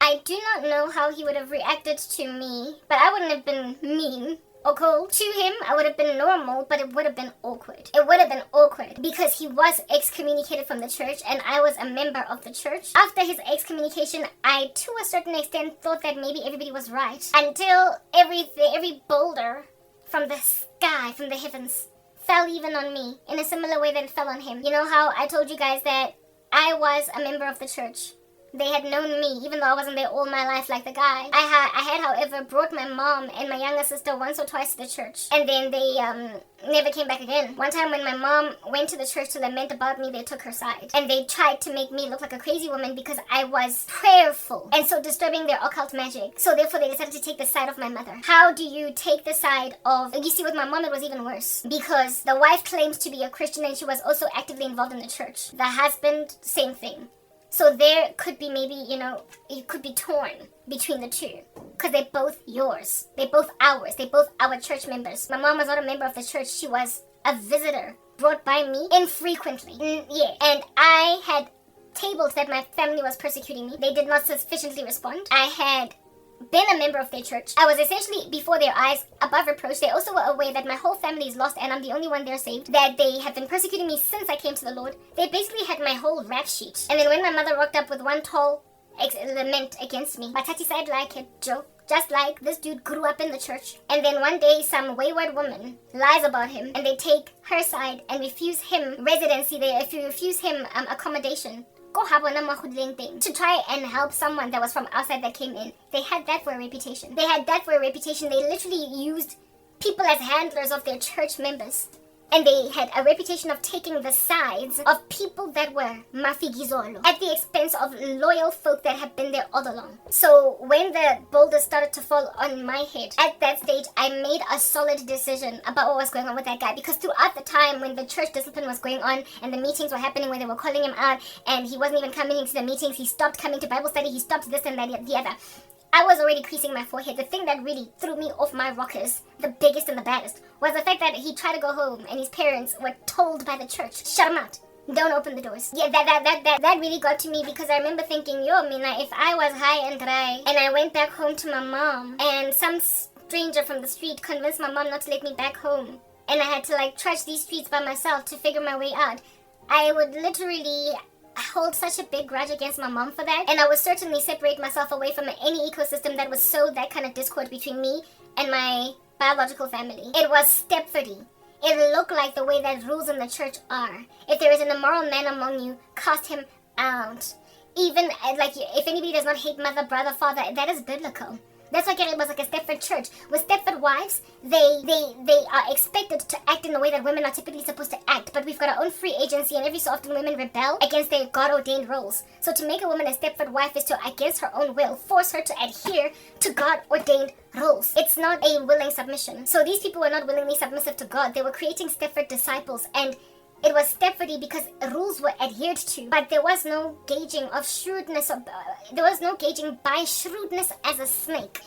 I do not know how he would have reacted to me, but I wouldn't have been mean or cold to him. I would have been normal, but it would have been awkward. It would have been awkward because he was excommunicated from the church and I was a member of the church. After his excommunication, I to a certain extent thought that maybe everybody was right until every boulder from the sky, from the heavens, fell even on me in a similar way that it fell on him. You know how I told you guys that I was a member of the church? They had known me, even though I wasn't there all my life like the guy. I had, however, brought my mom and my younger sister once or twice to the church. And then they never came back again. One time when my mom went to the church to lament about me, they took her side. And they tried to make me look like a crazy woman because I was prayerful and so disturbing their occult magic. So therefore they decided to take the side of my mother. How do you take the side of... You see, with my mom it was even worse. Because the wife claims to be a Christian and she was also actively involved in the church. The husband, same thing. So there could be maybe, you could be torn between the two. Because they're both yours. They're both ours. They're both our church members. My mom was not a member of the church. She was a visitor brought by me infrequently. Yeah. And I had tabled that my family was persecuting me. They did not sufficiently respond. I had been a member of their church. I was essentially before their eyes, above reproach. They also were aware that my whole family is lost and I'm the only one there saved. That they have been persecuting me since I came to the Lord. They basically had my whole rap sheet. And then when my mother rocked up with one tall lament against me, Batati said like a joke. Just like this dude grew up in the church. And then one day some wayward woman lies about him and they take her side and refuse him residency. If you refuse him accommodation, to try and help someone that was from outside that came in. They had that for a reputation. They literally used people as handlers of their church members. And they had a reputation of taking the sides of people that were mafigizolo at the expense of loyal folk that had been there all along. So when the boulders started to fall on my head, at that stage, I made a solid decision about what was going on with that guy. Because throughout the time when the church discipline was going on and the meetings were happening where they were calling him out and he wasn't even coming into the meetings, he stopped coming to Bible study, he stopped this and that, the other. I was already creasing my forehead. The thing that really threw me off my rockers, the biggest and the baddest, was the fact that he tried to go home and his parents were told by the church, shut him out. Don't open the doors. Yeah, that really got to me because I remember thinking, yo, Mina, if I was high and dry and I went back home to my mom and some stranger from the street convinced my mom not to let me back home and I had to trudge these streets by myself to figure my way out, I would literally hold such a big grudge against my mom for that, and I would certainly separate myself away from any ecosystem that would sow that kind of discord between me and my biological family. It was Stepfordy. It looked like the way that rules in the church are. If there is an immoral man among you, cast him out. Even if anybody does not hate mother, brother, father, that is biblical. That's why it was like a Stepford church. With Stepford wives, they are expected to act in the way that women are typically supposed to act. But we've got our own free agency, and every so often women rebel against their God-ordained roles. So to make a woman a Stepford wife is to, against her own will, force her to adhere to God-ordained roles. It's not a willing submission. So these people were not willingly submissive to God. They were creating Stepford disciples, and it was Stepfordy because rules were adhered to, but there was no gauging of shrewdness. There was no gauging by shrewdness as a snake,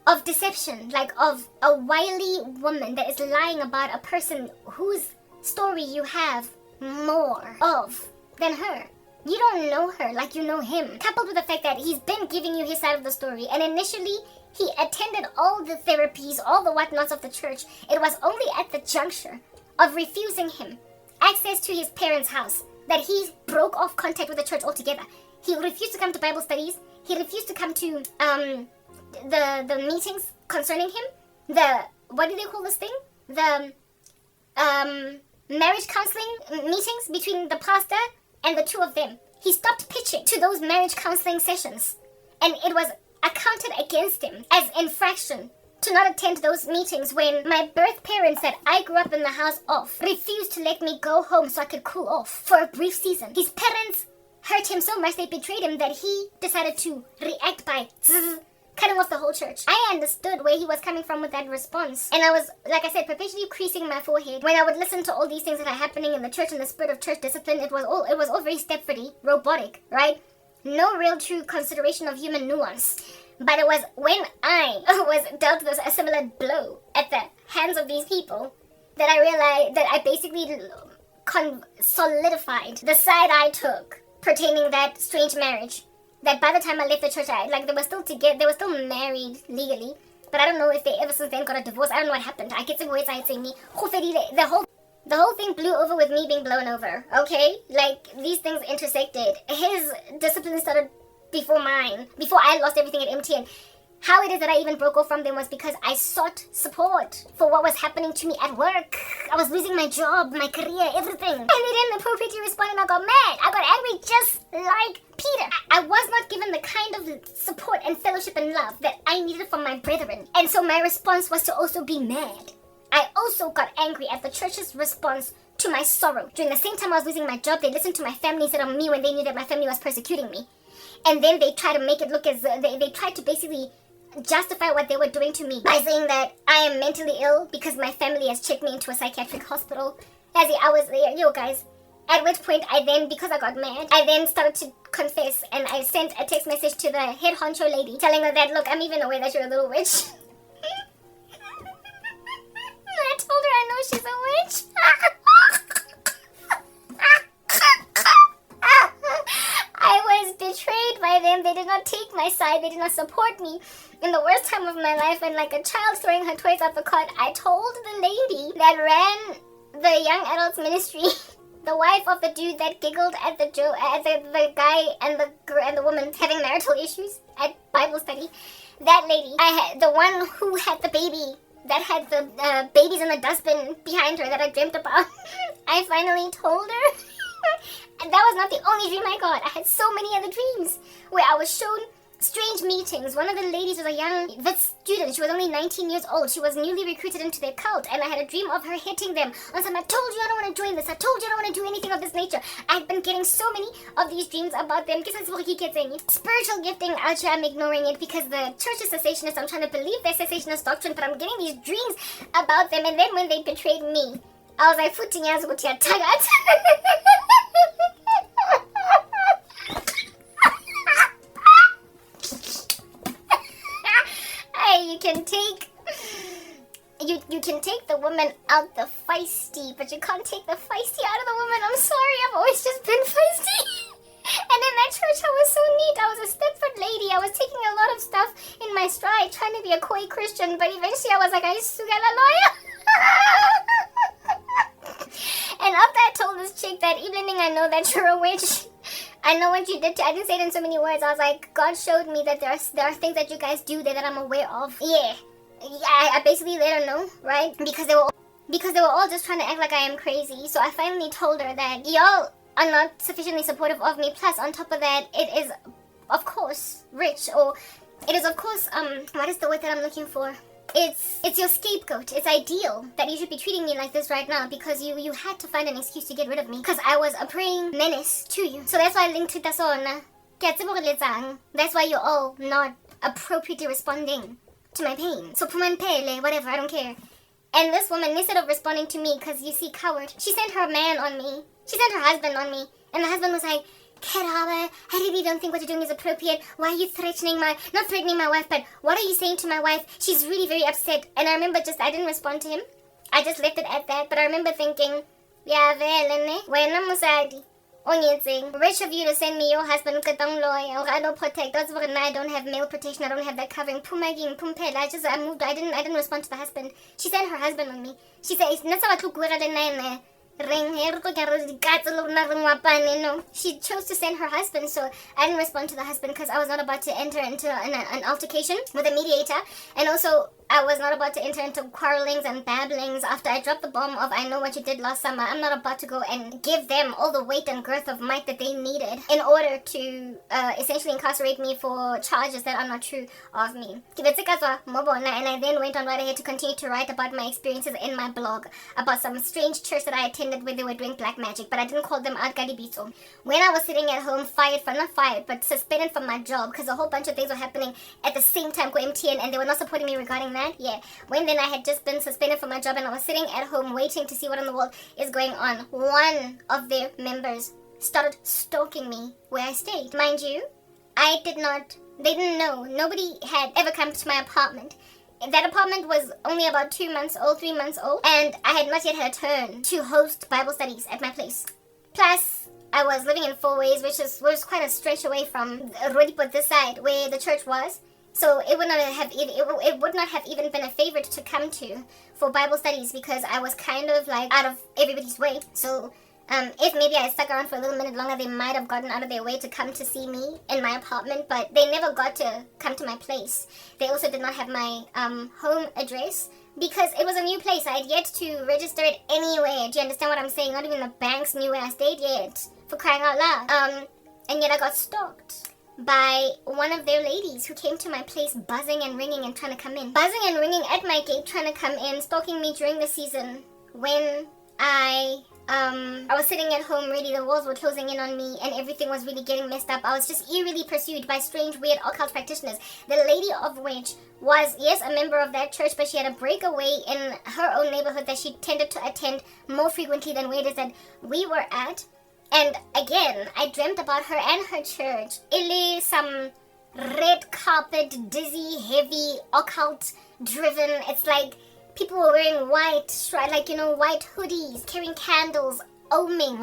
of deception, of a wily woman that is lying about a person whose story you have more of than her. You don't know her like you know him. Coupled with the fact that he's been giving you his side of the story, and initially he attended all the therapies, all the whatnots of the church. It was only at the juncture of refusing him access to his parents' house that he broke off contact with the church altogether. He refused to come to Bible studies. He refused to come to the meetings concerning him. What do they call this thing? The marriage counseling meetings between the pastor and the two of them. He stopped pitching to those marriage counseling sessions, and it was accounted against him as infraction to not attend those meetings when my birth parents that I grew up in the house of refused to let me go home so I could cool off for a brief season. His parents hurt him so much they betrayed him that he decided to react by cutting off the whole church. I understood where he was coming from with that response, and I was, like I said, perpetually creasing my forehead when I would listen to all these things that are happening in the church and the spirit of church discipline. It was all very Stepfordy, robotic, right? No real true consideration of human nuance. But it was when I was dealt with a similar blow at the hands of these people that I realized that I basically solidified the side I took pertaining that strange marriage that by the time I left the church, they were still together, they were still married legally. But I don't know if they ever since then got a divorce. I don't know what happened. I get some words I say me. The whole thing blew over with me being blown over. Okay? Like, these things intersected. His discipline started before mine. Before I lost everything at MTN. How it is that I even broke off from them was because I sought support for what was happening to me at work. I was losing my job, my career, everything. And they didn't appropriately respond and I got mad. I got angry just like Peter. I was not given the kind of support and fellowship and love that I needed from my brethren. And so my response was to also be mad. I also got angry at the church's response to my sorrow. During the same time I was losing my job, they listened to my family instead of me when they knew that my family was persecuting me. And then they tried to make it look as they tried to basically justify what they were doing to me by saying that I am mentally ill because my family has checked me into a psychiatric hospital. As I was there, yo guys. At which point I then, because I got mad, I then started to confess and I sent a text message to the head honcho lady telling her that, look, I'm even aware that you're a little witch. I told her I know she's a witch. I was betrayed by them. They did not take my side. They did not support me. In the worst time of my life, and like a child throwing her toys out the cot, I told the lady that ran the young adults ministry, the wife of the dude that giggled at the the guy and the woman having marital issues at Bible study. That lady, the one who had the baby, that had the babies in the dustbin behind her that I dreamt about. I finally told her. And that was not the only dream I got. I had so many other dreams where I was shown strange meetings. One of the ladies was a young student. She was only 19 years old. She was newly recruited into their cult, and I had a dream of her hitting them. On some, I told you I don't want to join this. I told you I don't want to do anything of this nature. I've been getting so many of these dreams about them. Spiritual gifting, I'm ignoring it because the church is cessationist. I'm trying to believe their cessationist doctrine, but I'm getting these dreams about them. And then when they betrayed me, I was like, footing as with your tagat. You can take the woman out the feisty, but you can't take the feisty out of the woman. I'm sorry, I've always just been feisty. And in that church, I was so neat. I was a Stepford lady. I was taking a lot of stuff in my stride, trying to be a coy Christian, but eventually I was like, I suga la lawyer. And after I told this chick that evening, I know that you're a witch. I know what you did. I didn't say it in so many words. I was like, God showed me that there are things that you guys do there that I'm aware of. Yeah, I basically let her know, right? Because they were all just trying to act like I am crazy. So I finally told her that y'all are not sufficiently supportive of me. Plus, on top of that, it is, of course, rich, or it is, of course, what is the word that I'm looking for? It's your scapegoat. It's ideal that you should be treating me like this right now because you had to find an excuse to get rid of me because I was a praying menace to you. So that's why I linked to Tasona. That's why you're all not appropriately responding to my pain. So pumanpele, whatever, I don't care. And this woman, instead of responding to me because you see coward, she sent her man on me. She sent her husband on me. And the husband was like, Karabo, I really don't think what you're doing is appropriate. Why are you not threatening my wife, but what are you saying to my wife? She's really very upset. And I remember I didn't respond to him. I just left it at that. But I remember thinking, yeah, wena musadi, rich of you to send me your husband, I don't protect. That's what I don't have male protection. I don't have that covering. I moved. I didn't respond to the husband. She sent her husband on me. She said, she chose to send her husband, so I didn't respond to the husband because I was not about to enter into an altercation with a mediator, and also I was not about to enter into quarrelings and babblings after I dropped the bomb of I know what you did last summer. I'm not about to go and give them all the weight and girth of might that they needed in order to essentially incarcerate me for charges that are not true of me. And I then went on right ahead to continue to write about my experiences in my blog about some strange church that I attended where they were doing black magic, but I didn't call them out Galibito. When I was sitting at home, not fired, but suspended from my job because a whole bunch of things were happening at the same time for MTN and they were not supporting me regarding that. Yeah, when then I had just been suspended from my job and I was sitting at home waiting to see what in the world is going on, one of their members started stalking me where I stayed. Mind you, they didn't know. Nobody had ever come to my apartment. That apartment was only about 2 months old, 3 months old, and I had not yet had a turn to host Bible studies at my place. Plus, I was living in Four Ways, was quite a stretch away from Rodipo this side where the church was. So it would not have even been a favorite to come to for Bible studies because I was kind of like out of everybody's way. So if maybe I stuck around for a little minute longer, they might have gotten out of their way to come to see me in my apartment, but they never got to come to my place. They also did not have my home address because it was a new place. I had yet to register it anywhere. Do you understand what I'm saying? Not even the banks knew where I stayed yet, for crying out loud. And yet I got stalked by one of their ladies who came to my place buzzing and ringing and trying to come in. Buzzing and ringing at my gate, trying to come in, stalking me during the season when I was sitting at home ready, the walls were closing in on me and everything was really getting messed up. I was just eerily pursued by strange, weird occult practitioners. The lady of which was, yes, a member of that church, but she had a breakaway in her own neighborhood that she tended to attend more frequently than where it is that we were at. And again, I dreamt about her and her church. Illy, some red carpet, dizzy, heavy, occult driven. It's like people were wearing white, white hoodies, carrying candles, oming.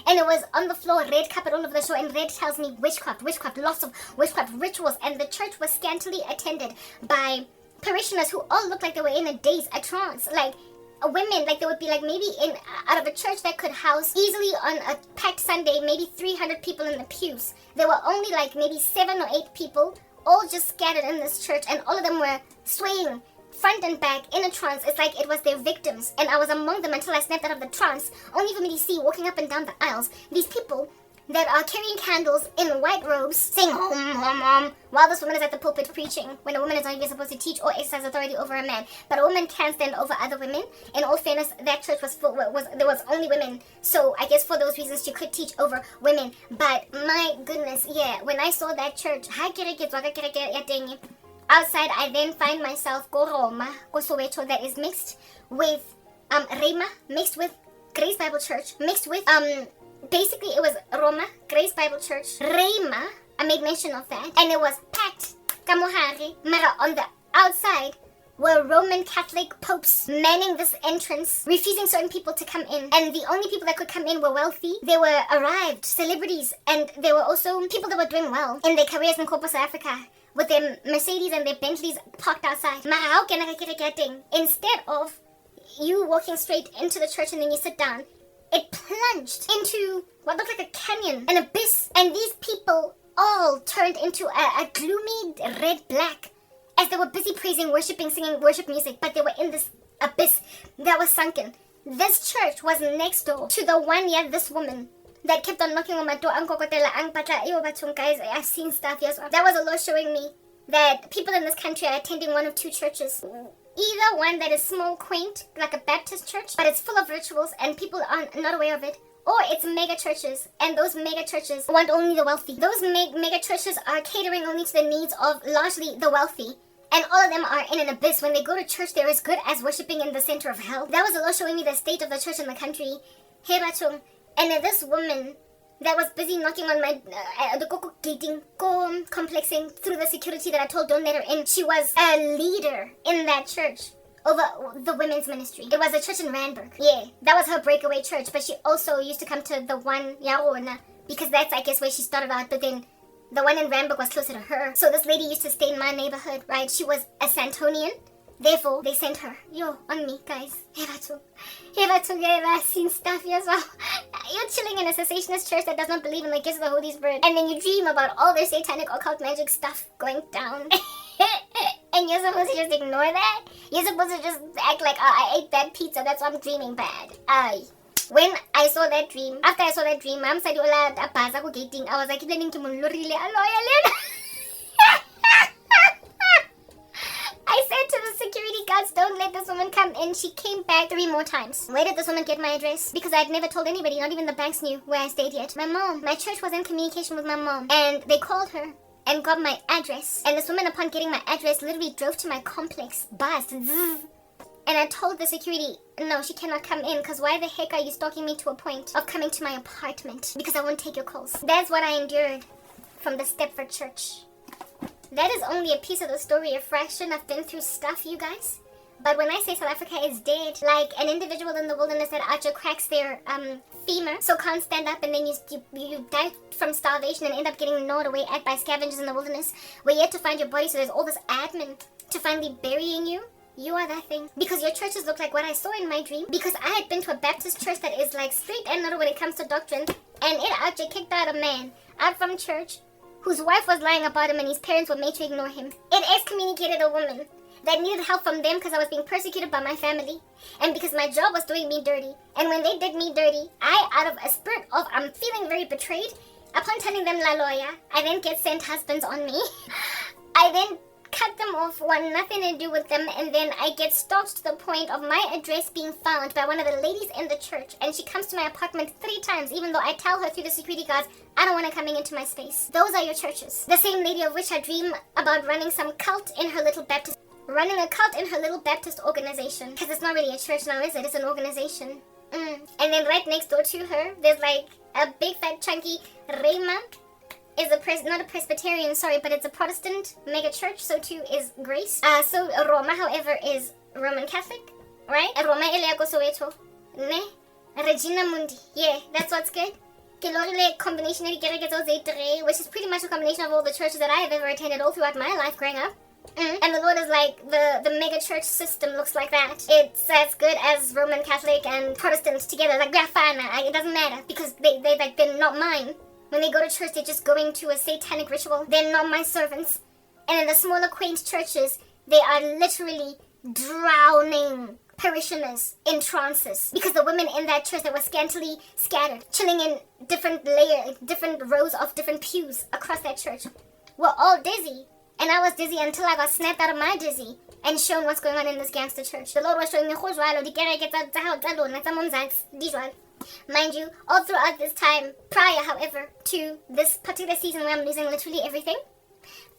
And it was on the floor, red carpet all over the show, and red tells me witchcraft, lots of witchcraft rituals. And the church was scantily attended by parishioners who all looked like they were in a daze, a trance, like women, like there would be like maybe out of a church that could house easily on a packed Sunday, maybe 300 people in the pews. There were only like maybe 7 or 8 people, all just scattered in this church, and all of them were swaying front and back in a trance. It's like it was their victims, and I was among them until I snapped out of the trance, only for me to see walking up and down the aisles these people that are carrying candles in white robes, saying hum, hum, hum, while this woman is at the pulpit preaching, when a woman is not even supposed to teach or exercise authority over a man. But a woman can stand over other women. In all fairness, that church there was only women, so I guess for those reasons she could teach over women. But my goodness, yeah, when I saw that church, outside I then find myself go Roma, go Soweto, that is mixed with Rema, mixed with Grace Bible Church, mixed with basically it was Roma, Grace Bible Church, Rema, I made mention of that, and it was packed, kamohari, mara on the outside were Roman Catholic popes manning this entrance, refusing certain people to come in, and the only people that could come in were wealthy. They were arrived celebrities, and they were also people that were doing well in their careers in South Africa, with their Mercedes and their Bentleys parked outside. Mara, how can I get a thing? Instead of you walking straight into the church and then you sit down, it plunged into what looked like a canyon, an abyss, and these people all turned into a gloomy red-black as they were busy praising, worshiping, singing worship music, but they were in this abyss that was sunken. This church was next door to the one, this woman that kept on knocking on my door. Guys, I've seen stuff, yes. That was the Lord showing me that people in this country are attending one of 2 churches. Either one that is small, quaint, like a Baptist church, but it's full of rituals and people are not aware of it, or it's mega churches, and those mega churches want only the wealthy. Those mega churches are catering only to the needs of largely the wealthy, and all of them are in an abyss. When they go to church, they're as good as worshipping in the center of hell. That was the Lord showing me the state of the church in the country. And this woman that was busy knocking on my the gating, complexing through the security that I told don't let her in. She was a leader in that church over the women's ministry. It was a church in Randburg. Yeah, that was her breakaway church, but she also used to come to the one Yarona because that's, I guess, where she started out, but then the one in Randburg was closer to her. So this lady used to stay in my neighborhood, right? She was a Santonian. Therefore, they sent her. On me, guys. I've seen stuff as well. You're chilling in a cessationist church that does not believe in the gifts of the Holy Spirit. And then you dream about all their satanic occult magic stuff going down. And you're supposed to just ignore that? You're supposed to just act like, I ate that pizza, that's why I'm dreaming bad. When I saw that dream, after I saw that dream, Mom said, I was like, I said to the security guards, don't let this woman come in. She came back 3 more times. Where did this woman get my address? Because I had never told anybody, not even the banks knew where I stayed yet. My church was in communication with my mom, and they called her and got my address. And this woman, upon getting my address, literally drove to my complex, buzzed, and I told the security, no, she cannot come in, because why the heck are you stalking me to a point of coming to my apartment? Because I won't take your calls. That's what I endured from the Stepford Church. That is only a piece of the story, a fraction. I've been through stuff, you guys. But when I say South Africa is dead, like an individual in the wilderness that Archer cracks their femur, so can't stand up, and then you die from starvation and end up getting gnawed away at by scavengers in the wilderness. We're yet to find your body, so there's all this admin to finally burying you. You are that thing. Because your churches look like what I saw in my dream. Because I had been to a Baptist church that is like straight and narrow when it comes to doctrine, and it actually kicked out a man out from church whose wife was lying about him and his parents were made to ignore him. It excommunicated a woman that needed help from them because I was being persecuted by my family and because my job was doing me dirty. And when they did me dirty, I, out of a spirit of I'm feeling very betrayed, upon telling them la lawyer, I then get sent husbands on me. I then cut them off, want nothing to do with them, and then I get stalked to the point of my address being found by one of the ladies in the church, and she comes to my apartment 3 times, even though I tell her through the security guards, I don't want her coming into my space. Those are your churches. The same lady of which I dream about running some cult in her little Baptist, running a cult in her little Baptist organization. Because it's not really a church now, is it? It's an organization. And then right next door to her, there's like a big fat chunky Rema. Is not a Presbyterian, sorry, but it's a Protestant mega church, so too is Grace. So Roma, however, is Roman Catholic, right? Roma Eliako Soweto, ne? Regina Mundi, yeah, that's what's good. Combination which is pretty much a combination of all the churches that I have ever attended all throughout my life growing up. And the Lord is like, the mega church system looks like that. It's as good as Roman Catholic and Protestants together, like they're fine, it doesn't matter, because they're not mine. When they go to church, they're just going to a satanic ritual. They're not my servants. And in the smaller, quaint churches, they are literally drowning parishioners in trances. Because the women in that church that were scantily scattered, chilling in different rows of different pews across that church, were all dizzy. And I was dizzy until I got snapped out of my dizzy and shown what's going on in this gangster church. The Lord was showing me, mind you, all throughout this time, prior, however, to this particular season where I'm losing literally everything,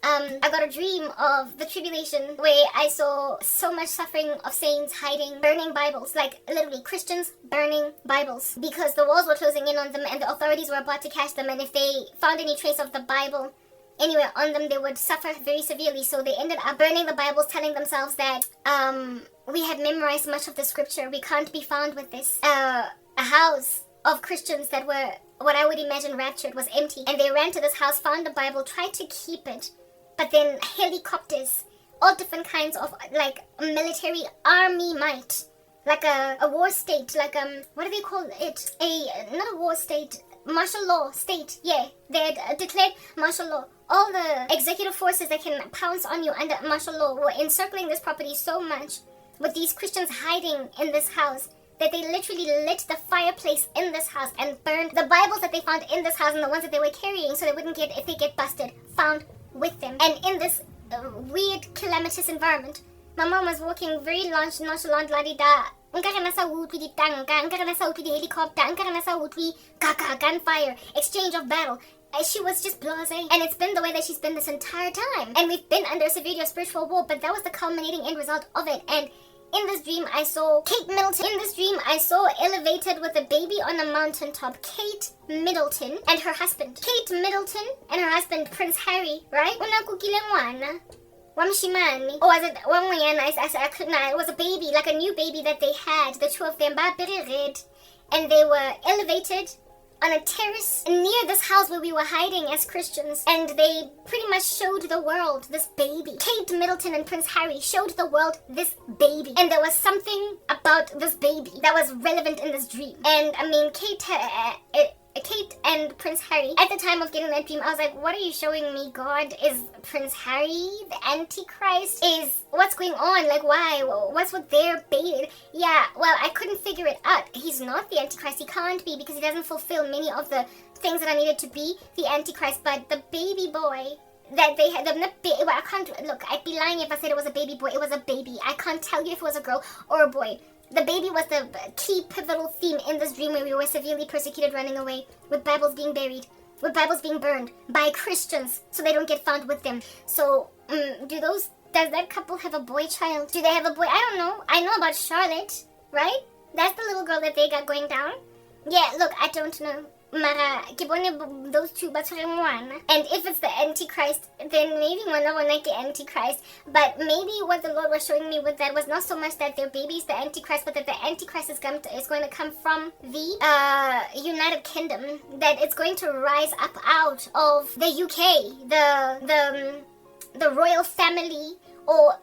I got a dream of the tribulation where I saw so much suffering of saints hiding, burning Bibles, like literally Christians burning Bibles, because the walls were closing in on them and the authorities were about to catch them, and if they found any trace of the Bible anywhere on them, they would suffer very severely. So they ended up burning the Bibles, telling themselves that we had memorized much of the scripture, we can't be found with this. A house of Christians that were what I would imagine raptured was empty, and they ran to this house, found the Bible, tried to keep it, but then helicopters, all different kinds of like military army might, like a war state, like what do they call it? Not a war state, martial law state. Yeah, they had declared martial law. All the executive forces that can pounce on you under martial law were encircling this property so much, with these Christians hiding in this house, that they literally lit the fireplace in this house and burned the Bibles that they found in this house and the ones that they were carrying, so they wouldn't get, if they get busted, found with them. And in this weird, calamitous environment, my mom was walking very nonchalant, la-di-da. Nkare nasa utwi di tanka, nkare nasa utwi di helicopter, nkare nasa utwi kaka, gunfire, exchange of battle. She was just blasé, and it's been the way that she's been this entire time. And we've been under a severe spiritual war, but that was the culminating end result of it. And in this dream, I saw Kate Middleton. In this dream, I saw elevated with a baby on a mountaintop, Kate Middleton and her husband. Kate Middleton and her husband, Prince Harry, right? Hlongwane. Wamshimani. Or was it it was a baby, like a new baby that they had, the two of them, and they were elevated on a terrace near this house where we were hiding as Christians, and they pretty much showed the world this baby. Kate Middleton and Prince Harry showed the world this baby, and there was something about this baby that was relevant in this dream. And I mean, Kate and Prince Harry, at the time of getting that dream, I was like, what are you showing me, God? Is Prince Harry the Antichrist? What's going on? Like, why? What's with their baby? Yeah, well, I couldn't figure it out. He's not the Antichrist. He can't be, because he doesn't fulfill many of the things that are needed to be the Antichrist. But the baby boy that they had, I can't, look, I'd be lying if I said it was a baby boy. It was a baby. I can't tell you if it was a girl or a boy. The baby was the key pivotal theme in this dream where we were severely persecuted, running away, with Bibles being buried, with Bibles being burned by Christians so they don't get found with them. So, does that couple have a boy child? Do they have a boy? I don't know. I know about Charlotte, right? That's the little girl that they got going down. Yeah, look, I don't know. Mara, ke bone those two ba tshwere ngwana. And if it's the Antichrist, then maybe ngwana bona ke Antichrist. But maybe what the Lord was showing me with that was not so much that their baby is the Antichrist, but that the Antichrist is going to come from the United Kingdom. That it's going to rise up out of the UK, the royal family, or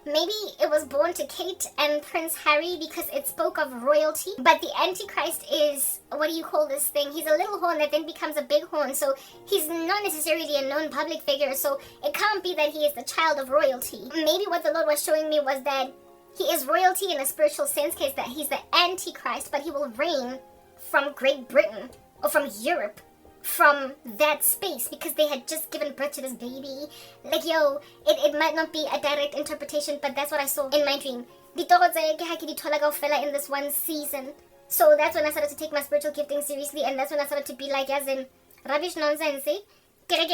maybe it was born to Kate and Prince Harry because it spoke of royalty. But the Antichrist is, what do you call this thing? He's a little horn that then becomes a big horn. So he's not necessarily a known public figure. So it can't be that he is the child of royalty. Maybe what the Lord was showing me was that he is royalty in a spiritual sense, case that he's the Antichrist, but he will reign from Great Britain or from Europe, from that space, because they had just given birth to this baby. Like, yo, it might not be a direct interpretation, but that's what I saw in my dream. In this one season. So that's when I started to take my spiritual gifting seriously, and that's when I started to be like, as in, rubbish nonsense, eh? And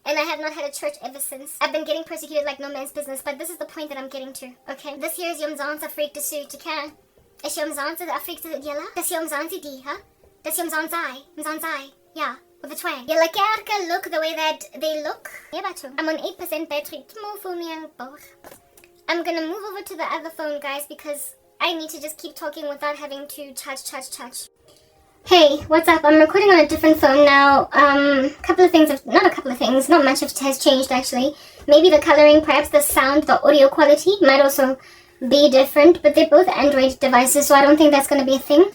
I have not had a church ever since. I've been getting persecuted like no man's business, but this is the point that I'm getting to, okay? This here is Yom Zansa freak to suit, okay? Is Yom Zansa the freak to yella? Is Yom Zansi di, huh? That's Yom Zanzai, yeah, with a twang. You look the way that they look. I'm on 8% battery. I'm gonna move over to the other phone, guys, because I need to just keep talking without having to charge. Hey, what's up? I'm recording on a different phone now. Not much has changed actually. Maybe the coloring, perhaps the sound, the audio quality might also be different, but they're both Android devices, so I don't think that's going to be a thing.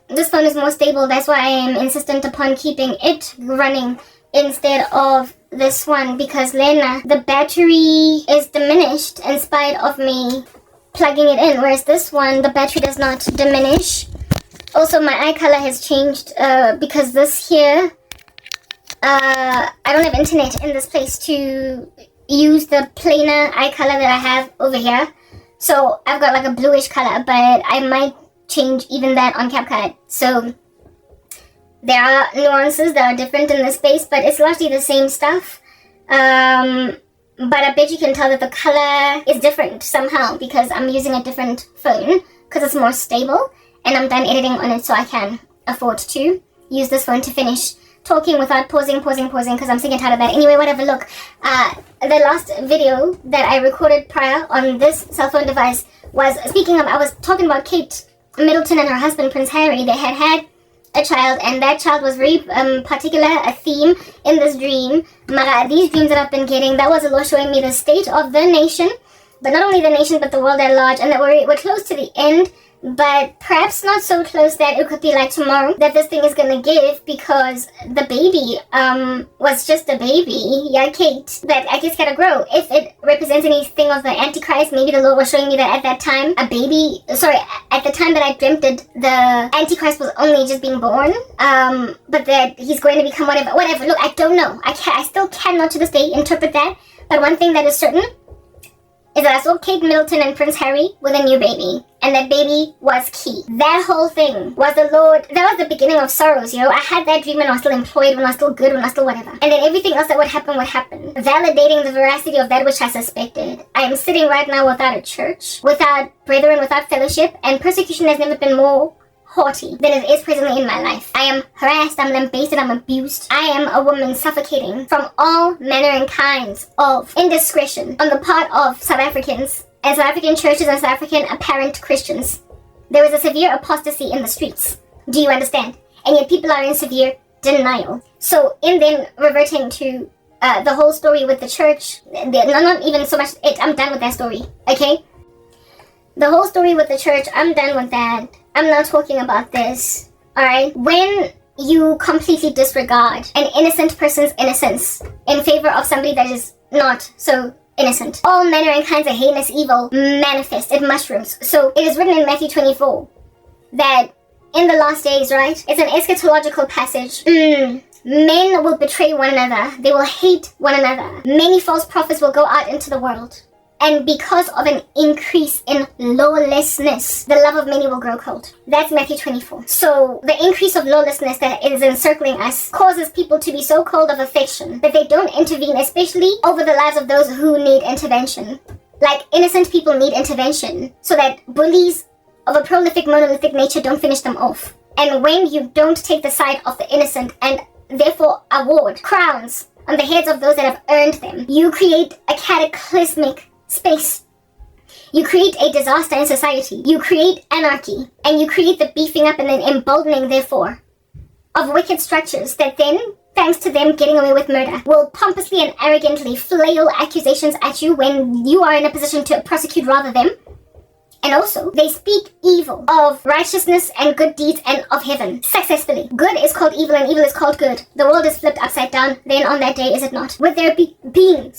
This phone is more stable, that's why I am insistent upon keeping it running instead of this one, because Lena, the battery is diminished in spite of me plugging it in, whereas this one, the battery does not diminish. Also, my eye color has changed because this here, I don't have internet in this place to use the plainer eye color that I have over here. So I've got like a bluish color, but I might change even that on CapCut. So there are nuances that are different in this space, but it's largely the same stuff. But I bet you can tell that the color is different somehow because I'm using a different phone because it's more stable, and I'm done editing on it, so I can afford to use this phone to finish talking without pausing because I'm sick and tired of that. Anyway, whatever, look, the last video that I recorded prior on this cell phone device was, I was talking about Kate Middleton and her husband Prince Harry. They had a child, and that child was very particular, a theme in this dream. These dreams that I've been getting, that was the Lord showing me the state of the nation, but not only the nation but the world at large, and that we're close to the end, but perhaps not so close that it could be like tomorrow that this thing is gonna give, because the baby was just a baby, yeah, Kate, that I just gotta grow. If it represents anything of the Antichrist, maybe the Lord was showing me that at that time at the time that I dreamt it, the Antichrist was only just being born, but that he's going to become whatever. Look, I don't know. I still cannot to this day interpret that, but one thing that is certain is that I saw Kate Middleton and Prince Harry with a new baby, and that baby was key. That whole thing was the Lord, that was the beginning of sorrows, you know. I had that dream when I was still employed, when I was still good, when I was still whatever. And then everything else that would happen, validating the veracity of that which I suspected. I am sitting right now without a church, without brethren, without fellowship, and persecution has never been more haughty than it is presently in my life. I am harassed, I'm lambasted, I'm abused. I am a woman suffocating from all manner and kinds of indiscretion on the part of South Africans and South African churches and South African apparent Christians. There is a severe apostasy in the streets. Do you understand? And yet people are in severe denial. So in then reverting to the whole story with the church, not even so much it, I'm done with that story, okay? The whole story with the church, I'm done with that. I'm not talking about this, alright? When you completely disregard an innocent person's innocence in favor of somebody that is not so innocent, all manner and kinds of heinous evil manifest, it mushrooms. So it is written in Matthew 24 that in the last days, right? It's an eschatological passage. Men will betray one another. They will hate one another. Many false prophets will go out into the world. And because of an increase in lawlessness, the love of many will grow cold. That's Matthew 24. So the increase of lawlessness that is encircling us causes people to be so cold of affection that they don't intervene, especially over the lives of those who need intervention. Like, innocent people need intervention so that bullies of a prolific, monolithic nature don't finish them off. And when you don't take the side of the innocent and therefore award crowns on the heads of those that have earned them, you create a cataclysmic space. You create a disaster in society. You create anarchy. And you create the beefing up and then emboldening, therefore, of wicked structures that then, thanks to them getting away with murder, will pompously and arrogantly flail accusations at you when you are in a position to prosecute rather them. And also, they speak evil of righteousness and good deeds and of heaven successfully. Good is called evil and evil is called good. The world is flipped upside down, then on that day, is it not? With there being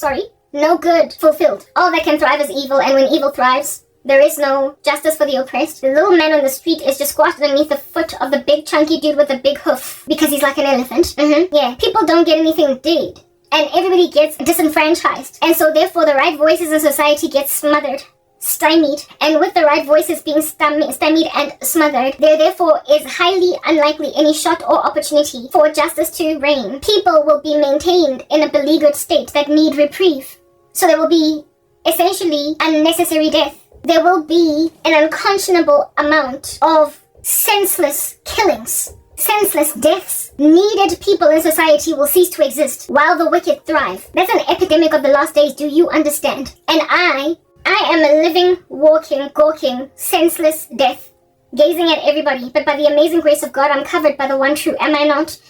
no good fulfilled. All that can thrive is evil, and when evil thrives, there is no justice for the oppressed. The little man on the street is just squashed underneath the foot of the big chunky dude with the big hoof because he's like an elephant. Yeah, people don't get anything did, and everybody gets disenfranchised. And so therefore the right voices in society get smothered, stymied, and with the right voices being stymied and smothered, there therefore is highly unlikely any shot or opportunity for justice to reign. People will be maintained in a beleaguered state that need reprieve. So there will be essentially unnecessary death. There will be an unconscionable amount of senseless killings, senseless deaths. Needed people in society will cease to exist while the wicked thrive. That's an epidemic of the last days, do you understand? And I am a living, walking, gawking, senseless death, gazing at everybody, but by the amazing grace of God, I'm covered by the one true, am I not?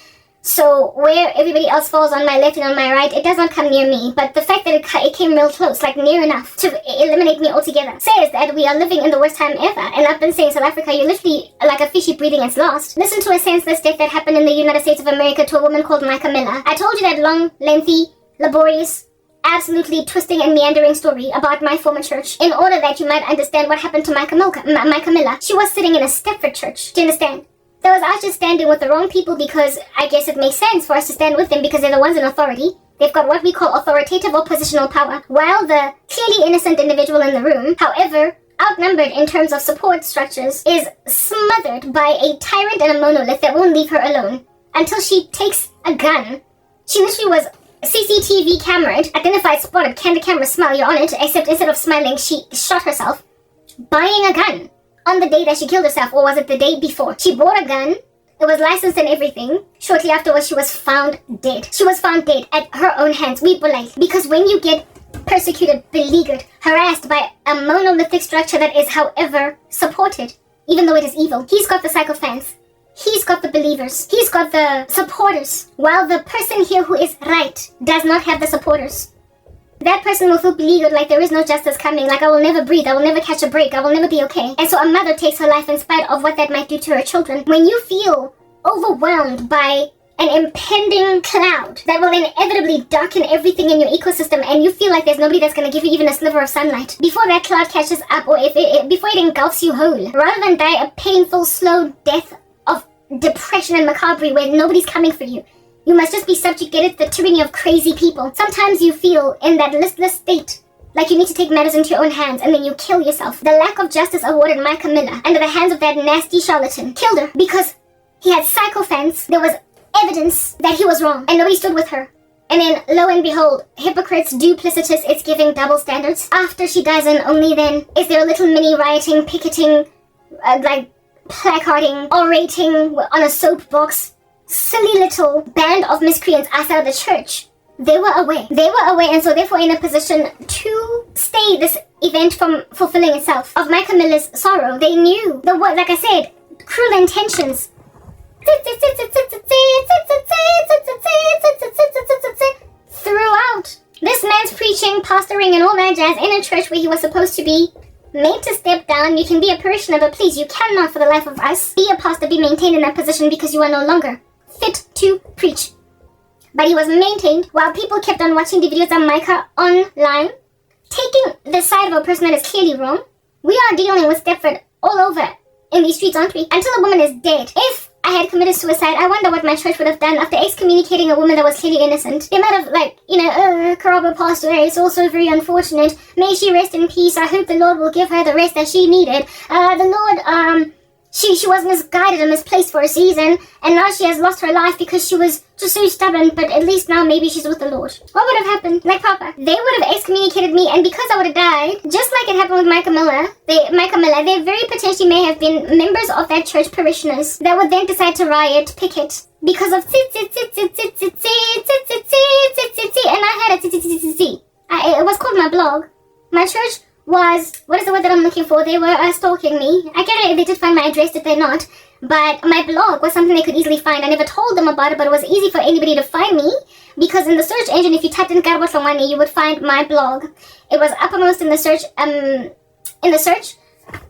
So where everybody else falls on my left and on my right, it does not come near me, but the fact that it came real close, like near enough to eliminate me altogether, says that we are living in the worst time ever. And I've been saying, South Africa, you're literally like a fishy breathing its last. Listen to a senseless death that happened in the United States of America to a woman called Micah Miller. I told you that long, lengthy, laborious, absolutely twisting and meandering story about my former church in order that you might understand what happened to Micah Miller. She was sitting in a Stepford church, do you understand? That was us just standing with the wrong people because I guess it makes sense for us to stand with them because they're the ones in authority. They've got what we call authoritative or positional power, while the clearly innocent individual in the room, however outnumbered in terms of support structures, is smothered by a tyrant and a monolith that won't leave her alone until she takes a gun. She literally was CCTV cameraed, identified, spotted, can the camera smile, you're on it, except instead of smiling, she shot herself, buying a gun on the day that she killed herself, or was it the day before? She bought a gun, it was licensed and everything. Shortly afterwards, she was found dead. She was found dead at her own hands, we believe. Because when you get persecuted, beleaguered, harassed by a monolithic structure that is, however, supported, even though it is evil, he's got the sycophants. He's got the believers. He's got the supporters. While the person here who is right does not have the supporters. That person will feel beleaguered like there is no justice coming, like I will never breathe, I will never catch a break, I will never be okay. And so a mother takes her life in spite of what that might do to her children. When you feel overwhelmed by an impending cloud that will inevitably darken everything in your ecosystem and you feel like there's nobody that's going to give you even a sliver of sunlight, before that cloud catches up or before it engulfs you whole, rather than die a painful, slow death of depression and macabre where nobody's coming for you, you must just be subjugated to the tyranny of crazy people. Sometimes you feel in that listless state, like you need to take matters into your own hands, and then you kill yourself. The lack of justice awarded Micah Miller under the hands of that nasty charlatan killed her because he had sycophants. There was evidence that he was wrong, and nobody stood with her. And then, lo and behold, hypocrites, duplicitous, it's giving double standards. After she dies, and only then is there a little mini rioting, picketing, placarding, orating on a soapbox. Silly little band of miscreants outside of the church. They were away, and so therefore in a position to stay this event from fulfilling itself of Micah Miller's sorrow. They knew the word, like I said, cruel intentions. Throughout this man's preaching, pastoring, and all that jazz in a church where he was supposed to be made to step down. You can be a parishioner, but please, you cannot for the life of us be a pastor, be maintained in that position because you are no longer fit to preach. But he was maintained while people kept on watching the videos of Micah online, taking the side of a person that is clearly wrong. We are dealing with Stepford all over in these streets, aren't we? Until a woman is dead. If I had committed suicide, I wonder what my church would have done after excommunicating a woman that was clearly innocent. They might have, Karabo passed away, it's also very unfortunate. May she rest in peace. I hope the Lord will give her the rest that she needed. The Lord, She was misguided and misplaced for a season, and now she has lost her life because she was just so stubborn, but at least now maybe she's with the Lord. What would have happened? Like Papa, they would have excommunicated me, and because I would have died, just like it happened with Michael Miller, they very potentially may have been members of that church parishioners that would then decide to riot, picket, because of and I had a it was called my blog. My church was, what is the word that I'm looking for? They were stalking me. I get it, they did find my address, did they not? But my blog was something they could easily find. I never told them about it, but it was easy for anybody to find me, because in the search engine, if you typed in Karabo Hlongwane, you would find my blog. It was uppermost in the search,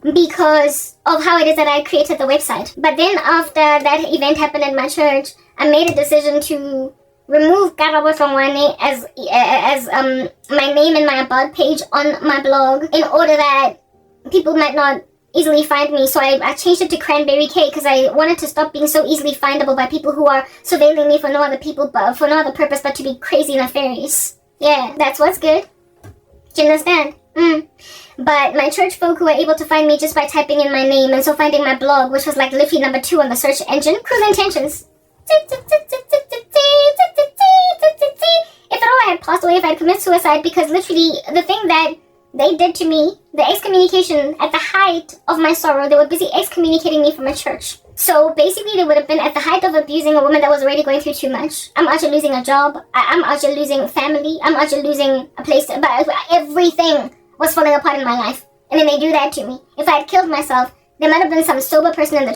because of how it is that I created the website. But then after that event happened in my church, I made a decision to remove Karabo Hlongwane as my name and my about page on my blog, in order that people might not easily find me. So I changed it to Cranberry K, because I wanted to stop being so easily findable by people who are surveilling me for no other purpose but to be crazy nefarious. Yeah, that's what's good. Do you understand? But my church folk who were able to find me just by typing in my name, and so finding my blog, which was like literally number 2 on the search engine, Cruise Intentions. If at all I had passed away, if I had committed suicide, because literally the thing that they did to me, the excommunication, at the height of my sorrow, they were busy excommunicating me from a church. So basically they would have been at the height of abusing a woman that was already going through too much. I'm actually losing a job, I'm actually losing family, I'm actually losing a place to, but everything was falling apart in my life. And then they do that to me. If I had killed myself, there might have been some sober person in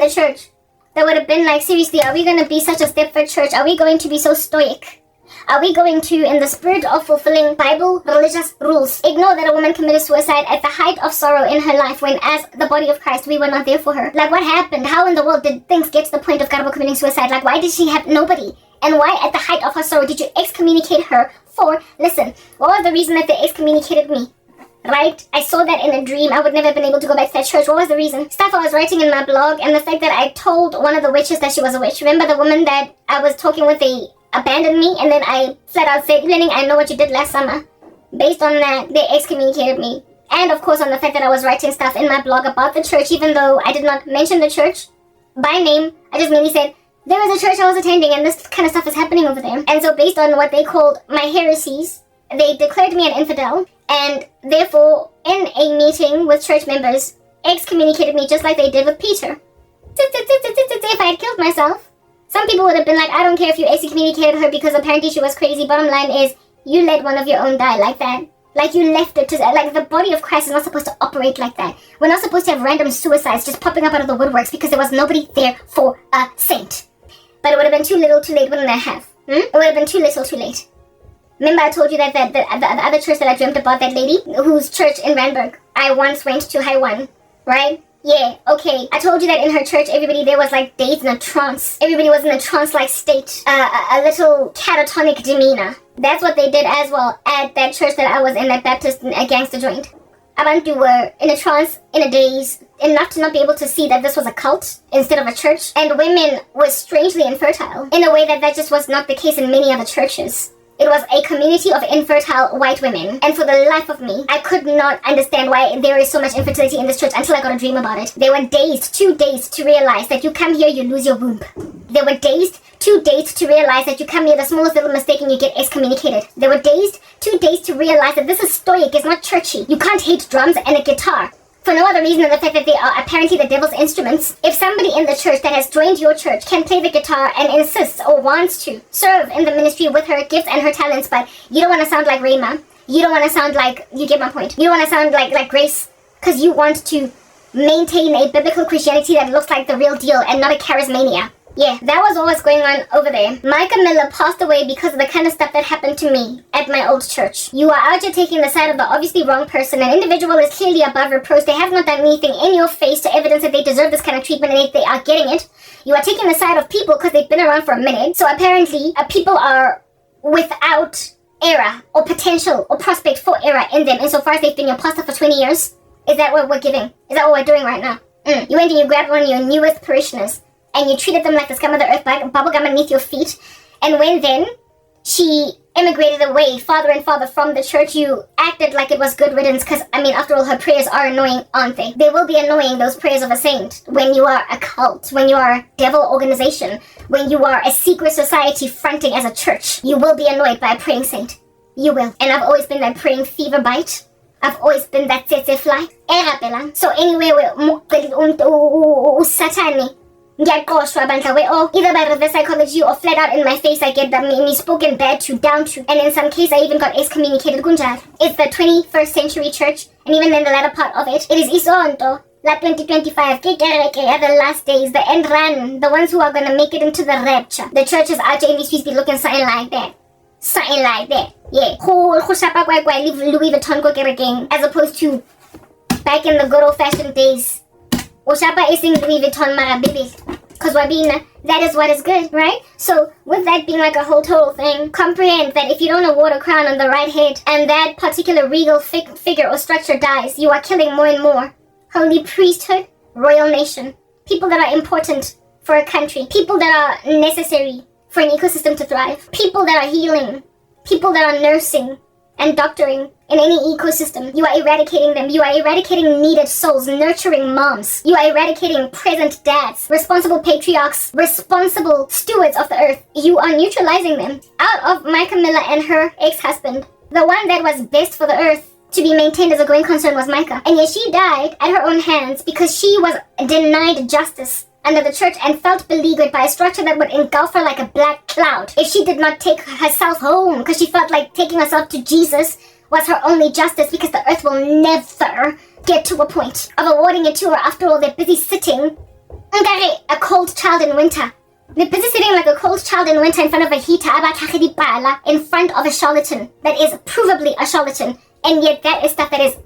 the church that would have been like, seriously, are we going to be such a Stepford church? Are we going to be so stoic? Are we going to, in the spirit of fulfilling Bible religious rules, ignore that a woman committed suicide at the height of sorrow in her life, when as the body of Christ, we were not there for her? Like, what happened? How in the world did things get to the point of Karabo committing suicide? Like, why did she have nobody? And why at the height of her sorrow did you excommunicate her for? Listen, what was the reason that they excommunicated me? Right? I saw that in a dream. I would never have been able to go back to that church. What was the reason? Stuff I was writing in my blog, and the fact that I told one of the witches that she was a witch. Remember the woman that I was talking with, they abandoned me, and then I flat out said, Lenning, I know what you did last summer. Based on that, they excommunicated me. And of course on the fact that I was writing stuff in my blog about the church, even though I did not mention the church by name. I just merely said, there was a church I was attending and this kind of stuff is happening over there. And so based on what they called my heresies, they declared me an infidel, and therefore in a meeting with church members, excommunicated me just like they did with Peter. If I had killed myself, some people would have been like, I don't care if you excommunicated her because apparently she was crazy. Bottom line is, you let one of your own die like that. Like, you left it to, like, the body of Christ is not supposed to operate like that. We're not supposed to have random suicides just popping up out of the woodworks because there was nobody there for a saint. But it would have been too little too late, wouldn't it have? It would have been too little too late. Remember I told you that the other church that I dreamt about, that lady whose church in Randburg, I once went to Hlongwane, right? Yeah, okay. I told you that in her church, everybody there was like dazed in a trance. Everybody was in a trance-like state. A little catatonic demeanor. That's what they did as well at that church that I was in, that Baptist gangster joint. Abantu were in a trance, in a daze, enough to not be able to see that this was a cult instead of a church. And women were strangely infertile in a way that just was not the case in many other churches. It was a community of infertile white women. And for the life of me, I could not understand why there is so much infertility in this church until I got a dream about it. They were dazed, too dazed to realize that you come here, you lose your womb. They were dazed, too dazed to realize that you come here, the smallest little mistake and you get excommunicated. They were dazed, too dazed to realize that this is stoic, it's not churchy. You can't hate drums and a guitar for no other reason than the fact that they are apparently the devil's instruments. If somebody in the church that has joined your church can play the guitar and insists or wants to serve in the ministry with her gifts and her talents, but you don't want to sound like Rayma, you don't want to sound like, you get my point, you don't want to sound like Grace, because you want to maintain a biblical Christianity that looks like the real deal and not a charismania. Yeah, that was what was going on over there. Micah Miller passed away because of the kind of stuff that happened to me at my old church. You are out here taking the side of the obviously wrong person. An individual is clearly above reproach. They have not done anything in your face to evidence that they deserve this kind of treatment, and if they are getting it, you are taking the side of people because they've been around for a minute. So apparently, people are without error or potential or prospect for error in them insofar as they've been your pastor for 20 years. Is that what we're giving? Is that what we're doing right now? You went and you grabbed one of your newest parishioners and you treated them like the scum of the earth, bubblegum beneath your feet. And when then she emigrated away farther and farther from the church, you acted like it was good riddance because, I mean, after all, her prayers are annoying, aren't they? They will be annoying, those prayers of a saint, when you are a cult, when you are a devil organization, when you are a secret society fronting as a church. You will be annoyed by a praying saint. You will. And I've always been that praying fever bite. I've always been that tsetse fly. So anyway, Satani. Either by reverse psychology or flat out in my face I get me spoken bad to, down to, and in some case I even got excommunicated. It's the 21st century church, and even in the latter part of it, it is Isonto, La 2025, the last days, the end run, the ones who are gonna make it into the rapture. The churches out in these streets be looking something like that. Something like that. Yeah. Louis Vuitton as opposed to back in the good old fashioned days. Oshapa is Louis Vuitton mara baby. Cause Wabina, that is what is good, right? So with that being like a whole total thing, comprehend that if you don't award a crown on the right head and that particular regal figure or structure dies, you are killing more and more holy priesthood, royal nation, people that are important for a country, people that are necessary for an ecosystem to thrive, people that are healing, people that are nursing and doctoring in any ecosystem. You are eradicating them. You are eradicating needed souls, nurturing moms. You are eradicating present dads, responsible patriarchs, responsible stewards of the earth. You are neutralizing them. Out of Micah Miller and her ex-husband, the one that was best for the earth to be maintained as a going concern was Micah. And yet she died at her own hands because she was denied justice under the church and felt beleaguered by a structure that would engulf her like a black cloud if she did not take herself home, because she felt like taking herself to Jesus was her only justice, because the earth will never get to a point of awarding it to her. After all, they're busy sitting a cold child in winter. They're busy sitting like a cold child in winter in front of a heater, in front of a charlatan that is provably a charlatan, and yet that is stuff that is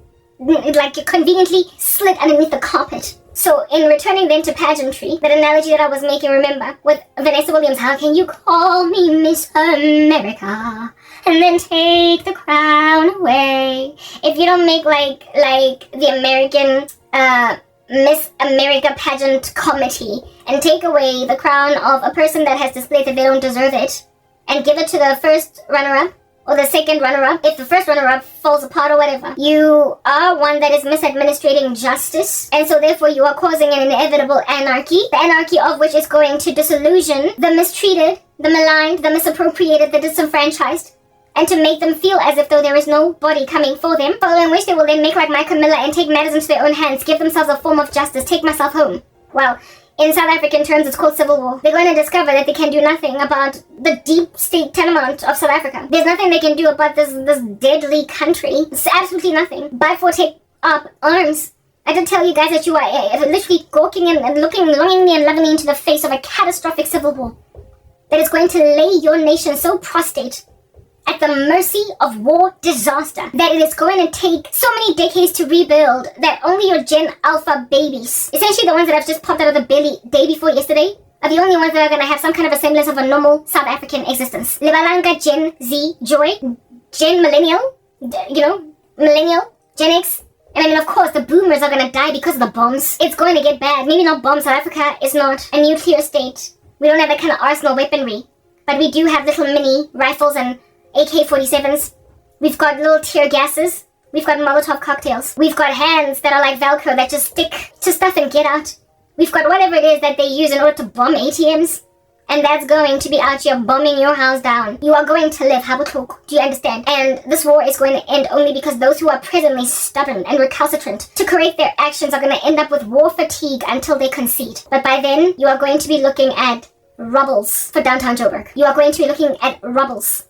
like conveniently slid underneath the carpet. So in returning then to pageantry, that analogy that I was making, remember, with Vanessa Williams, how can you call me Miss America and then take the crown away? If you don't make like the American Miss America pageant committee and take away the crown of a person that has displayed that they don't deserve it and give it to the first runner-up, or the second runner-up, if the first runner-up falls apart or whatever, you are one that is misadministrating justice, and so therefore you are causing an inevitable anarchy, the anarchy of which is going to disillusion the mistreated, the maligned, the misappropriated, the disenfranchised, and to make them feel as if though there is nobody coming for them, following which they will then make like Micah Miller and take matters into their own hands, give themselves a form of justice, take myself home. Well, in South African terms, it's called civil war. They're going to discover that they can do nothing about the deep state tenement of South Africa. There's nothing they can do about this deadly country. It's absolutely nothing. But for take up arms. I did tell you guys that you are literally gawking and looking longingly and lovingly into the face of a catastrophic civil war that is going to lay your nation so prostrate at the mercy of war disaster that it is going to take so many decades to rebuild that only your Gen Alpha babies, essentially the ones that have just popped out of the belly day before yesterday, are the only ones that are going to have some kind of a semblance of a normal South African existence. Libalanga, Gen Z, Joy, Gen Millennial, Millennial, Gen X, and I mean, of course, the boomers are going to die because of the bombs. It's going to get bad. Maybe not bombs. South Africa is not a nuclear state. We don't have that kind of arsenal weaponry. But we do have little mini rifles and AK-47s. We've got little tear gases. We've got Molotov cocktails. We've got hands that are like Velcro that just stick to stuff and get out. We've got whatever it is that they use in order to bomb ATMs. And that's going to be out here bombing your house down. You are going to live Habutok. Do you understand? And this war is going to end only because those who are presently stubborn and recalcitrant to correct their actions are going to end up with war fatigue until they concede. But by then, you are going to be looking at rubbles for downtown Joburg. You are going to be looking at rubbles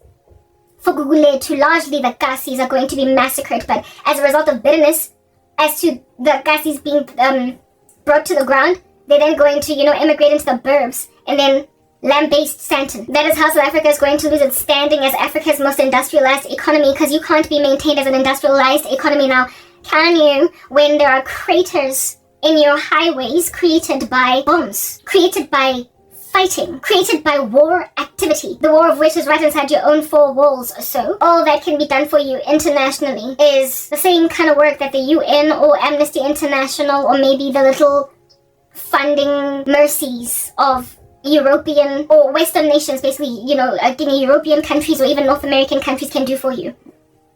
for Gugulethu. Largely the Kasis are going to be massacred, but as a result of bitterness as to the Kasis being brought to the ground, they're then going to, immigrate into the burbs and then lambaste Santon. That is how South Africa is going to lose its standing as Africa's most industrialized economy, because you can't be maintained as an industrialized economy now, can you, when there are craters in your highways created by bombs, created by fighting, created by war activity, the war of which is right inside your own four walls or so. All that can be done for you internationally is the same kind of work that the UN or Amnesty International or maybe the little funding mercies of European or Western nations, basically, European countries or even North American countries can do for you.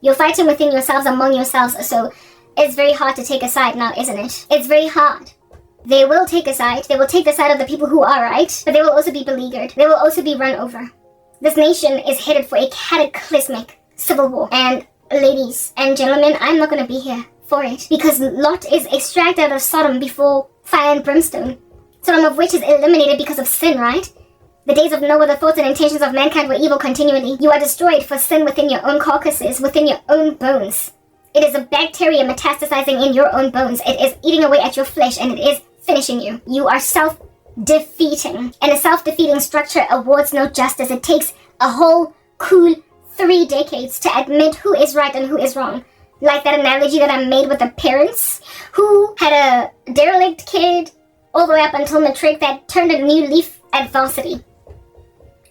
You're fighting within yourselves, among yourselves, so it's very hard to take a side now, isn't it? It's very hard. They will take a side. They will take the side of the people who are right, but they will also be beleaguered. They will also be run over. This nation is headed for a cataclysmic civil war. And ladies and gentlemen, I'm not going to be here for it, because Lot is extracted out of Sodom before fire and brimstone. Sodom of which is eliminated because of sin, right? The days of Noah, the thoughts and intentions of mankind were evil continually. You are destroyed for sin within your own carcasses, within your own bones. It is a bacteria metastasizing in your own bones. It is eating away at your flesh, and it is finishing you. You are self-defeating. And a self-defeating structure awards no justice. It takes a whole cool 3 decades to admit who is right and who is wrong. Like that analogy that I made with the parents who had a derelict kid all the way up until matric that turned a new leaf at varsity,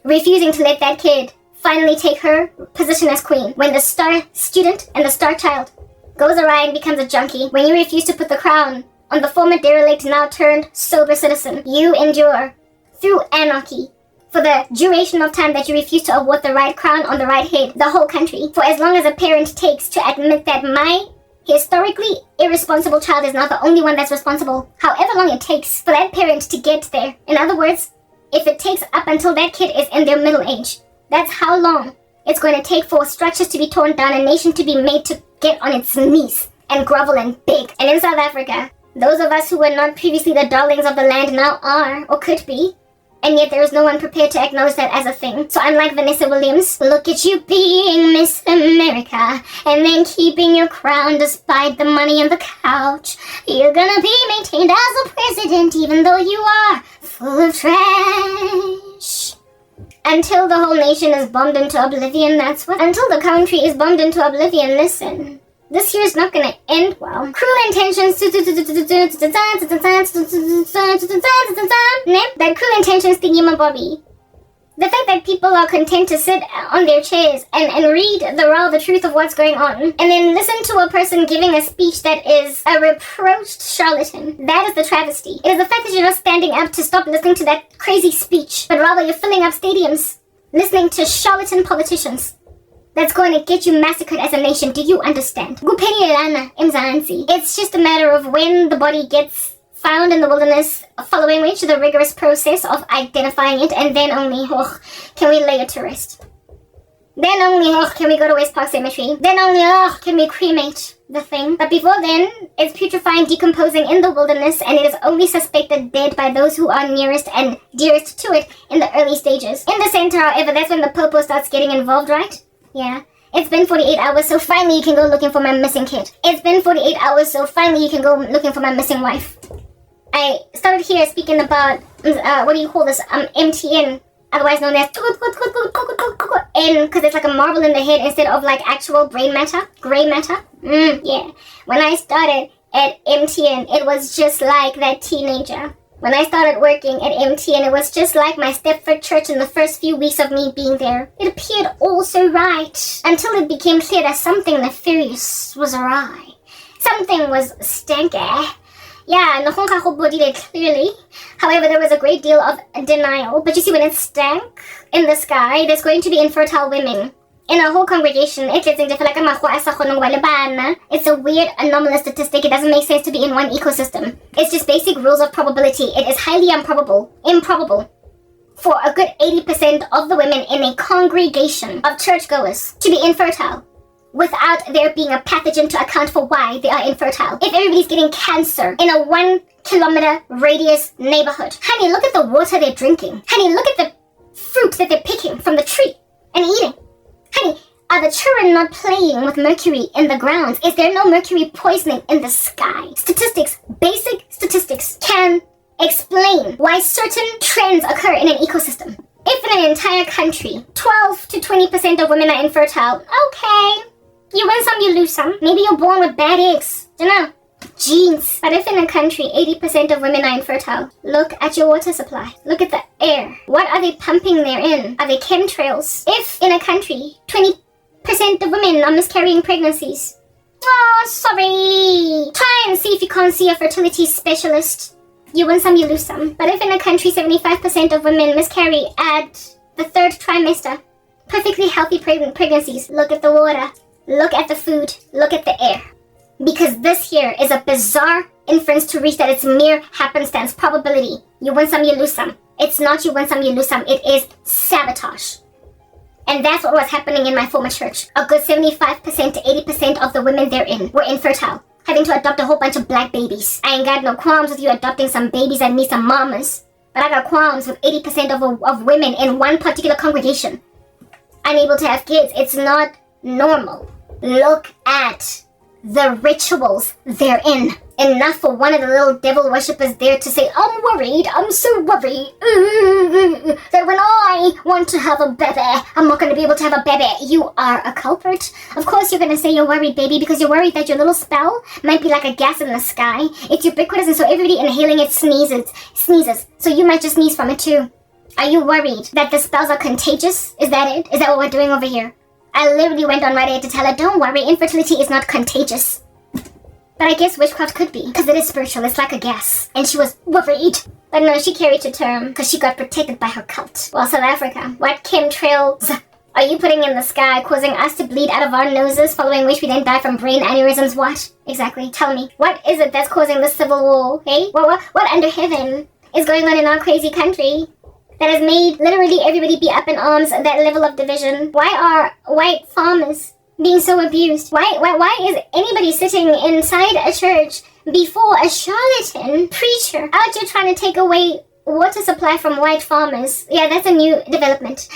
refusing to let that kid finally take her position as queen. When the star student and the star child goes awry and becomes a junkie, when you refuse to put the crown on the former derelict, now turned sober citizen, you endure through anarchy for the duration of time that you refuse to award the right crown on the right head, the whole country, for as long as a parent takes to admit that my historically irresponsible child is not the only one that's responsible, however long it takes for that parent to get there. In other words, if it takes up until that kid is in their middle age, that's how long it's going to take for structures to be torn down, a nation to be made to get on its knees and grovel and beg. And in South Africa, those of us who were not previously the darlings of the land now are, or could be, and yet there is no one prepared to acknowledge that as a thing. So unlike Vanessa Williams, look at you being Miss America, and then keeping your crown despite the money and the couch. You're gonna be maintained as a president even though you are full of trash. Until the whole nation is bombed into oblivion, that's what. Until the country is bombed into oblivion, listen. This year is not gonna end well. Cruel intentions. That cruel intentions thingy-ma-bobby. The fact that people are content to sit on their chairs and read the truth of what's going on, and then listen to a person giving a speech that is a reproached charlatan. That is the travesty. It is the fact that you're not standing up to stop listening to that crazy speech, but rather you're filling up stadiums, listening to charlatan politicians. That's going to get you massacred as a nation. Do you understand? It's just a matter of when the body gets found in the wilderness, following which the rigorous process of identifying it, and then only can we lay it to rest. Then only can we go to West Park Cemetery. Then only can we cremate the thing. But before then, it's putrefying, decomposing in the wilderness, and it is only suspected dead by those who are nearest and dearest to it in the early stages. In the center, however, that's when the popo starts getting involved, right? Yeah. It's been 48 hours, so finally you can go looking for my missing kid. It's been 48 hours, so finally you can go looking for my missing wife. I started here speaking about, what do you call this, MTN, otherwise known as N, because it's like a marble in the head instead of like actual brain matter, gray matter. Yeah. When I started at MTN, it was just like that teenager. When I started working at MTN, it was just like my Stepford church in the first few weeks of me being there. It appeared all so right, until it became clear that something nefarious was awry. Something was stanky. Yeah, clearly. However, there was a great deal of denial. But you see, when it's stank in the sky, there's going to be infertile women in a whole congregation. It's a weird, anomalous statistic. It doesn't make sense to be in one ecosystem. It's just basic rules of probability. It is highly improbable for a good 80% of the women in a congregation of churchgoers to be infertile, without there being a pathogen to account for why they are infertile. If everybody's getting cancer in a 1 kilometer radius neighborhood, honey, look at the water they're drinking. Honey, look at the fruit that they're picking from the tree and eating. Honey, are the children not playing with mercury in the grounds? Is there no mercury poisoning in the sky? Statistics, basic statistics, can explain why certain trends occur in an ecosystem. If in an entire country, 12 to 20% of women are infertile, okay. You win some, you lose some. Maybe you're born with bad eggs. Dunno. Genes. But if in a country, 80% of women are infertile, look at your water supply. Look at the air. What are they pumping therein? Are they chemtrails? If in a country, 20% of women are miscarrying pregnancies, oh, sorry. Try and see if you can't see a fertility specialist. You win some, you lose some. But if in a country 75% of women miscarry at the 3rd trimester, perfectly healthy pregnancies, look at the water, look at the food, look at the air. Because this here is a bizarre inference to reach that it's mere happenstance, probability. You win some, you lose some. It's not you win some, you lose some. It is sabotage. And that's what was happening in my former church. A good 75% to 80% of the women therein were infertile, having to adopt a whole bunch of black babies. I ain't got no qualms with you adopting some babies that need some mamas, but I got qualms with 80% of women in one particular congregation unable to have kids. It's not normal. Look at the rituals therein. Enough for one of the little devil worshippers there to say, I'm worried, I'm so worried, that when I want to have a baby, I'm not going to be able to have a baby. You are a culprit. Of course you're going to say you're worried, baby, because you're worried that your little spell might be like a gas in the sky. It's ubiquitous, and so everybody inhaling it sneezes. So you might just sneeze from it too. Are you worried that the spells are contagious? Is that it? Is that what we're doing over here? I literally went on right ahead to tell her, don't worry, infertility is not contagious. But I guess witchcraft could be, because it is spiritual, it's like a gas. And she was worried. But no, she carried to term, because she got protected by her cult. Well, South Africa, what chemtrails are you putting in the sky, causing us to bleed out of our noses, following which we then die from brain aneurysms? What? Exactly, tell me. What is it that's causing this civil war, hey? What under heaven is going on in our crazy country that has made literally everybody be up in arms at that level of division? Why are white farmers being so abused? Why is anybody sitting inside a church before a charlatan preacher out here trying to take away water supply from white farmers? Yeah, that's a new development.